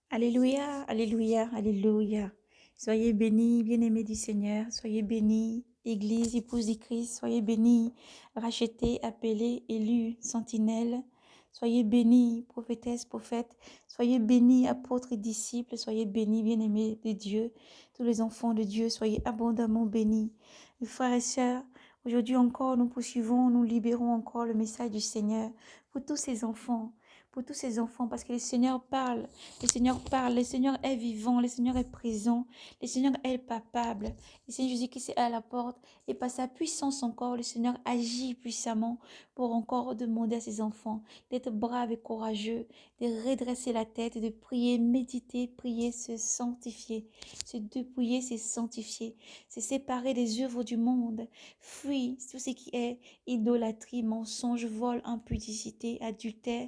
Alléluia, alléluia, alléluia. Soyez bénis, bien-aimés du Seigneur. Soyez bénis, Église, épouse du Christ. Soyez bénis, rachetés, appelés, élus, sentinelles. Soyez bénis, prophétesses, prophètes. Soyez bénis, apôtres et disciples. Soyez bénis, bien-aimés de Dieu. Tous les enfants de Dieu, soyez abondamment bénis. Mes frères et sœurs, aujourd'hui encore, nous poursuivons, nous libérons encore le message du Seigneur pour tous ces enfants. Pour tous ces enfants, parce que le Seigneur parle. Le Seigneur parle, le Seigneur est vivant, le Seigneur est présent, le Seigneur est palpable. Le Seigneur Jésus-Christ est à la porte et par sa puissance encore, le Seigneur agit puissamment pour encore demander à ses enfants d'être braves et courageux, de redresser la tête, de prier, méditer, prier, se sanctifier, se dépouiller, se sanctifier, se séparer des œuvres du monde, fuir tout ce qui est idolâtrie, mensonge, vol, impudicité, adultère,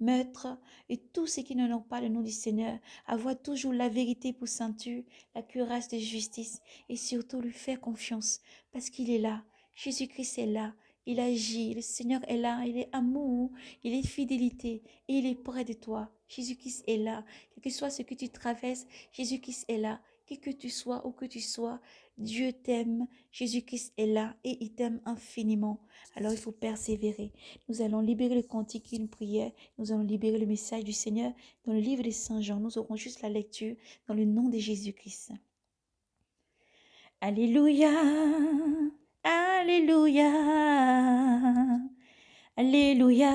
meurtre, et tous ceux qui n'ont pas le nom du Seigneur, avoir toujours la vérité pour ceinture, la cuirasse de justice et surtout lui faire confiance parce qu'il est là. Jésus-Christ est là. Il agit. Le Seigneur est là. Il est amour. Il est fidélité. Et il est près de toi. Jésus-Christ est là. Quel que soit ce que tu traverses, Jésus-Christ est là. Qui que tu sois, où que tu sois, Dieu t'aime. Jésus-Christ est là et il t'aime infiniment. Alors il faut persévérer. Nous allons libérer le cantique, une prière. Nous allons libérer le message du Seigneur dans le livre de Saint Jean. Nous aurons juste la lecture dans le nom de Jésus-Christ. Alléluia, Alléluia, Alléluia,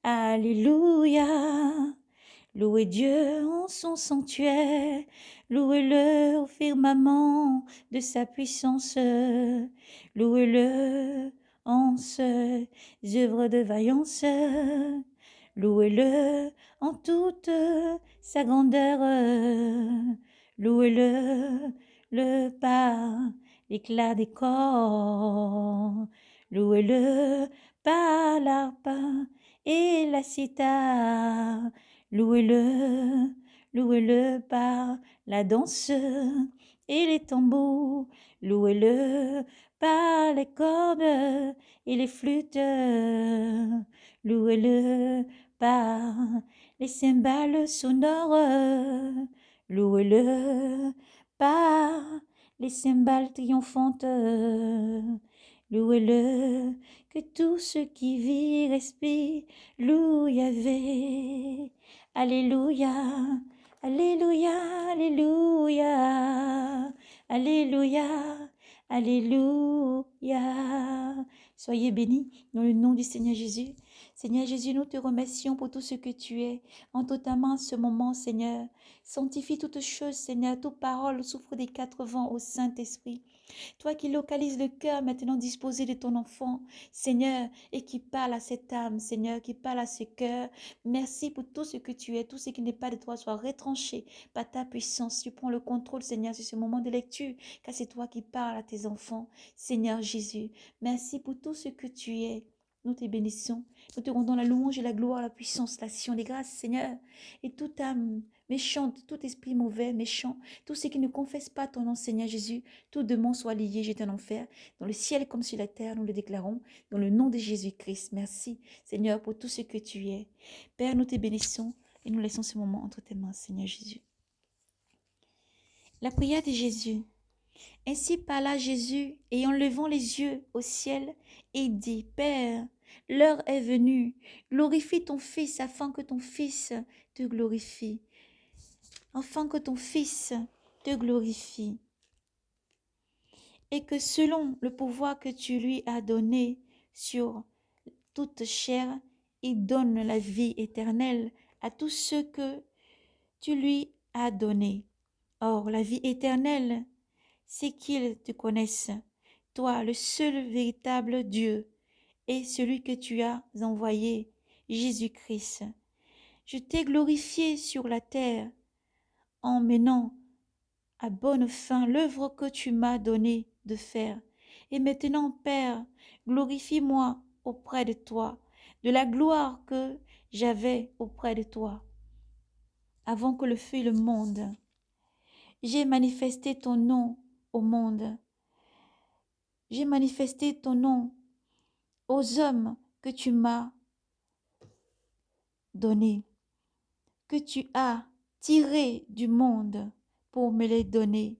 Alléluia. Louez Dieu en son sanctuaire, louez-le au firmament de sa puissance, louez-le en ses œuvres de vaillance, louez-le en toute sa grandeur, louez-le par l'éclat des corps, louez-le par l'arpe et la cithare, louez-le, louez-le par la danse et les tambours, louez-le par les cordes et les flûtes, louez-le par les cymbales sonores, louez-le par les cymbales triomphantes, louez-le, que tout ce qui vit respire, loue Yahvé. Alléluia, Alléluia, Alléluia, Alléluia, Alléluia. Soyez bénis dans le nom du Seigneur Jésus. Seigneur Jésus, nous te remercions pour tout ce que tu es. En ta main ce moment, Seigneur. Sanctifie toutes choses, Seigneur. Toute parole souffre des 4 vents au Saint-Esprit. Toi qui localises le cœur maintenant disposé de ton enfant, Seigneur, et qui parle à cette âme, Seigneur, qui parle à ce cœur. Merci pour tout ce que tu es, tout ce qui n'est pas de toi soit retranché par ta puissance. Tu prends le contrôle, Seigneur, sur ce moment de lecture, car c'est toi qui parles à tes enfants, Seigneur Jésus. Merci pour tout ce que tu es. Nous te bénissons. Nous te rendons la louange et la gloire, la puissance, l'action, les grâces, Seigneur. Et toute âme méchante, tout esprit mauvais, méchant, tous ceux qui ne confessent pas ton nom, Seigneur Jésus, tout démon soit lié, jeté en enfer, dans le ciel comme sur la terre, nous le déclarons, dans le nom de Jésus-Christ. Merci, Seigneur, pour tout ce que tu es. Père, nous te bénissons et nous laissons ce moment entre tes mains, Seigneur Jésus. La prière de Jésus. Ainsi parla Jésus, et en levant les yeux au ciel, et dit, Père, l'heure est venue, glorifie ton Fils, afin que ton Fils te glorifie. Afin que ton Fils te glorifie. Et que selon le pouvoir que tu lui as donné sur toute chair, il donne la vie éternelle à tous ceux que tu lui as donnés. Or, la vie éternelle, c'est qu'ils te connaissent, toi, le seul véritable Dieu, et celui que tu as envoyé, Jésus-Christ. Je t'ai glorifié sur la terre en menant à bonne fin l'œuvre que tu m'as donné de faire. Et maintenant, Père, glorifie-moi auprès de toi, de la gloire que j'avais auprès de toi, avant que le fût le monde. J'ai manifesté ton nom au monde. J'ai manifesté ton nom aux hommes que tu m'as donnés, que tu as tirés du monde pour me les donner.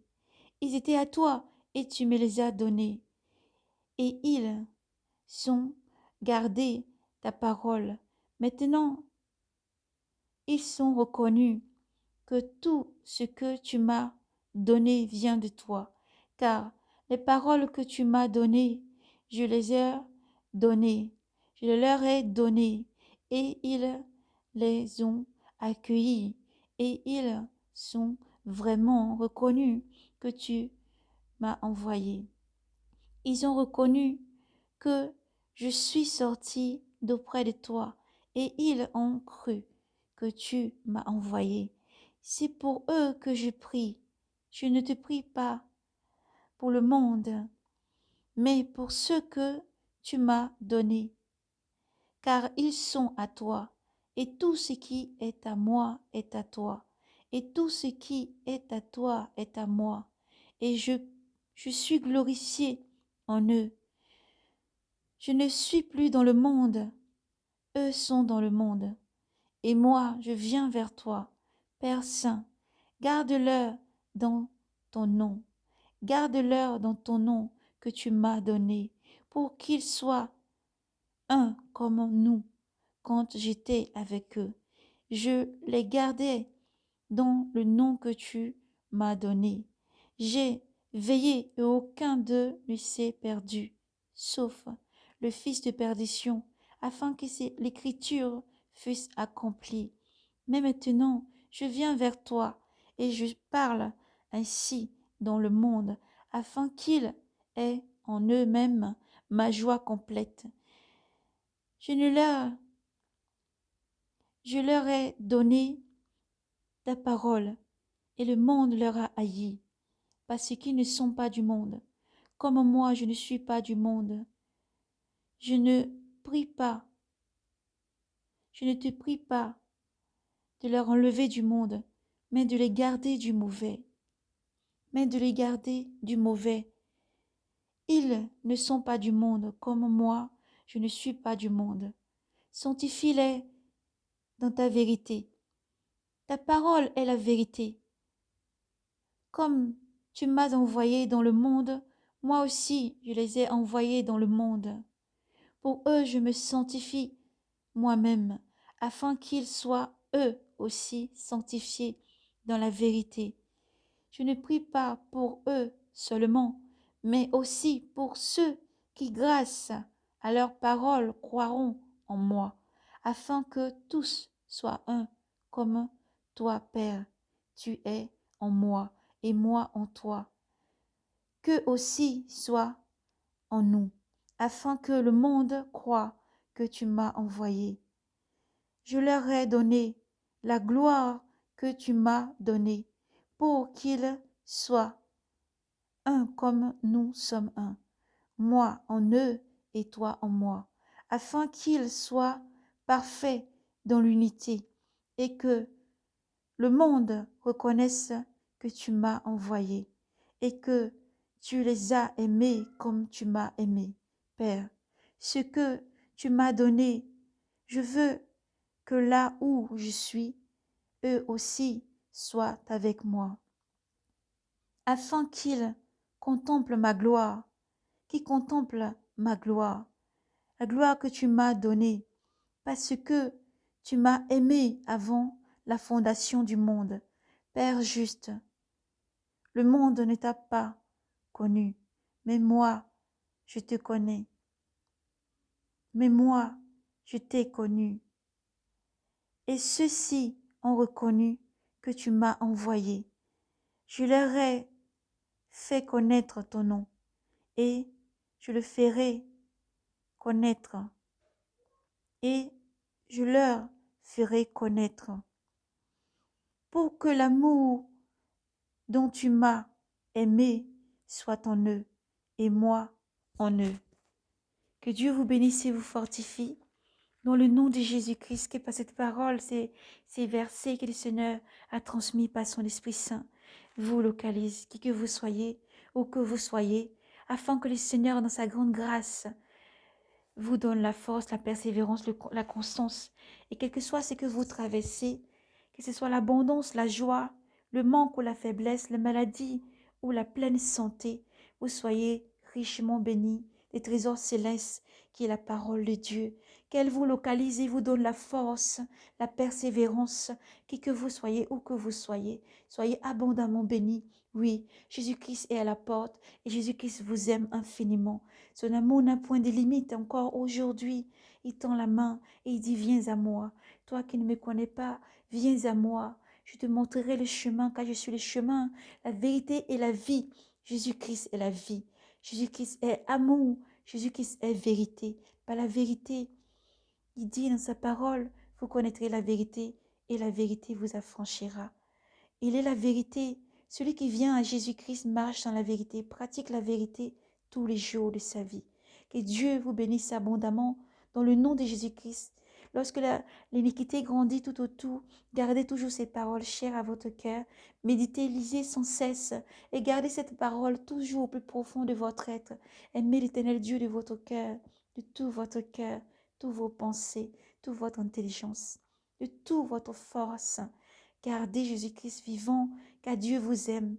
Ils étaient à toi et tu me les as donnés. Et ils sont gardés ta parole. Maintenant, ils sont reconnus que tout ce que tu m'as donné vient de toi, car les paroles que tu m'as données, je les ai données, je leur ai données, et ils les ont accueillies, et ils sont vraiment reconnus que tu m'as envoyé. Ils ont reconnu que je suis sorti d'auprès de toi, et ils ont cru que tu m'as envoyé. C'est pour eux que je prie. Je ne te prie pas pour le monde, mais pour ceux que tu m'as donnés, car ils sont à toi, et tout ce qui est à moi est à toi, et tout ce qui est à toi est à moi, et je suis glorifié en eux. Je ne suis plus dans le monde, eux sont dans le monde, et moi je viens vers toi. Père Saint, garde-leur dans ton nom, garde-leur dans ton nom que tu m'as donné, pour qu'ils soient un comme nous quand j'étais avec eux. Je les gardais dans le nom que tu m'as donné. J'ai veillé et aucun d'eux ne s'est perdu, sauf le fils de perdition, afin que l'écriture fût accomplie. Mais maintenant, je viens vers toi et je parle ainsi dans le monde, afin qu'ils aient en eux-mêmes ma joie complète. Je ne leur, je leur ai donné ta parole, et le monde leur a haï, parce qu'ils ne sont pas du monde, comme moi je ne suis pas du monde. Je ne prie pas, je ne te prie pas de leur enlever du monde, mais de les garder du mauvais. Mais de les garder du mauvais. Ils ne sont pas du monde, comme moi je ne suis pas du monde. Sanctifie-les dans ta vérité. Ta parole est la vérité. Comme tu m'as envoyé dans le monde, moi aussi je les ai envoyés dans le monde. Pour eux je me sanctifie moi-même, afin qu'ils soient eux aussi sanctifiés dans la vérité. Je ne prie pas pour eux seulement, mais aussi pour ceux qui, grâce à leur parole, croiront en moi, afin que tous soient un, comme toi, Père, tu es en moi et moi en toi. Qu'eux aussi soient en nous, afin que le monde croie que tu m'as envoyé. Je leur ai donné la gloire que tu m'as donnée, pour qu'ils soient un comme nous sommes un, moi en eux et toi en moi, afin qu'ils soient parfaits dans l'unité, et que le monde reconnaisse que tu m'as envoyé, et que tu les as aimés comme tu m'as aimé. Père, ce que tu m'as donné, je veux que là où je suis, eux aussi soient avec moi, afin qu'ils contemplent ma gloire, qui contemple ma gloire, la gloire que tu m'as donnée, parce que tu m'as aimé avant la fondation du monde. Père juste, le monde ne t'a pas connu, mais moi, je te connais. Mais moi, je t'ai connu. Et ceux-ci ont reconnu que tu m'as envoyé. Je leur ai fait connaître ton nom, et je le ferai connaître, et je leur ferai connaître, pour que l'amour dont tu m'as aimé soit en eux, et moi en eux. Que Dieu vous bénisse et vous fortifie. Dans le nom de Jésus-Christ, que par cette parole, ces versets que le Seigneur a transmis par son Esprit Saint, vous localise, qui que vous soyez, où que vous soyez, afin que le Seigneur, dans sa grande grâce, vous donne la force, la persévérance, la constance. Et quel que soit ce que vous traversez, que ce soit l'abondance, la joie, le manque ou la faiblesse, la maladie ou la pleine santé, vous soyez richement bénis des trésors célestes qui est la parole de Dieu, qu'elle vous localise et vous donne la force, la persévérance, qui que vous soyez, où que vous soyez abondamment bénis. Oui, Jésus-Christ est à la porte et Jésus-Christ vous aime infiniment. Son amour n'a point de limite encore aujourd'hui. Il tend la main et il dit, viens à moi. Toi qui ne me connais pas, viens à moi. Je te montrerai le chemin, car je suis le chemin, la vérité et la vie. Jésus-Christ est la vie. Jésus-Christ est amour. Jésus-Christ est vérité. Par la vérité, il dit dans sa parole, vous connaîtrez la vérité et la vérité vous affranchira. Il est la vérité. Celui qui vient à Jésus-Christ marche dans la vérité, pratique la vérité tous les jours de sa vie. Que Dieu vous bénisse abondamment dans le nom de Jésus-Christ. Lorsque l'iniquité grandit tout autour, gardez toujours ces paroles chères à votre cœur. Méditez, lisez sans cesse et gardez cette parole toujours au plus profond de votre être. Aimez l'Éternel Dieu de votre cœur, de tout votre cœur, toutes vos pensées, toute votre intelligence, de toute votre force. Gardez Jésus-Christ vivant, car Dieu vous aime.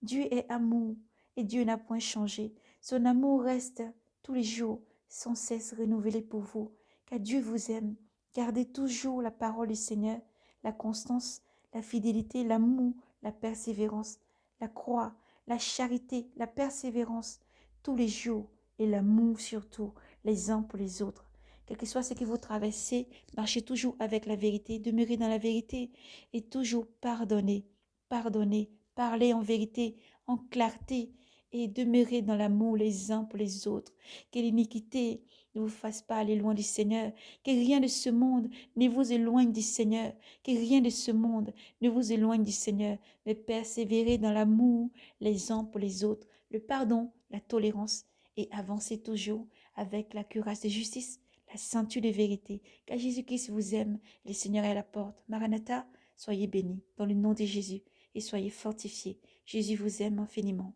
Dieu est amour et Dieu n'a point changé. Son amour reste tous les jours, sans cesse renouvelé pour vous, car Dieu vous aime. Gardez toujours la parole du Seigneur, la constance, la fidélité, l'amour, la persévérance, la croix, la charité, la persévérance, tous les jours, et l'amour surtout, les uns pour les autres. Quel que soit ce que vous traversez, marchez toujours avec la vérité, demeurez dans la vérité et toujours pardonnez, pardonnez, parlez en vérité, en clarté et demeurez dans l'amour les uns pour les autres. Que l'iniquité ne vous fasse pas aller loin du Seigneur, que rien de ce monde ne vous éloigne du Seigneur, que rien de ce monde ne vous éloigne du Seigneur, mais persévérez dans l'amour les uns pour les autres, le pardon, la tolérance et avancez toujours avec la cuirasse de justice, la ceinture de vérité, car Jésus-Christ vous aime, le Seigneur est à la porte. Maranatha, soyez bénis dans le nom de Jésus et soyez fortifiés. Jésus vous aime infiniment.